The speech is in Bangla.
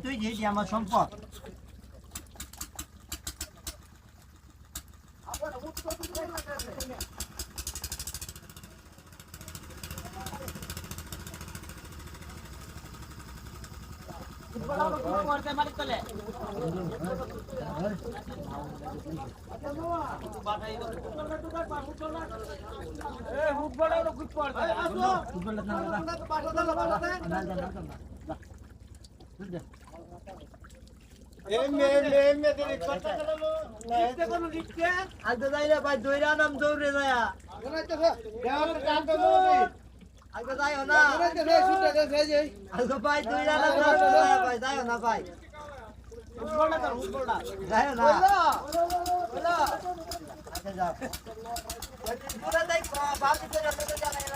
তুই যে আমার সম্পদ ভাই দৈরা নাম দৌড়ে যায় আগে যাইও না আগে ভাই দৈরা নাম ভাই যাইও না ভাই যাইও না আগে যাও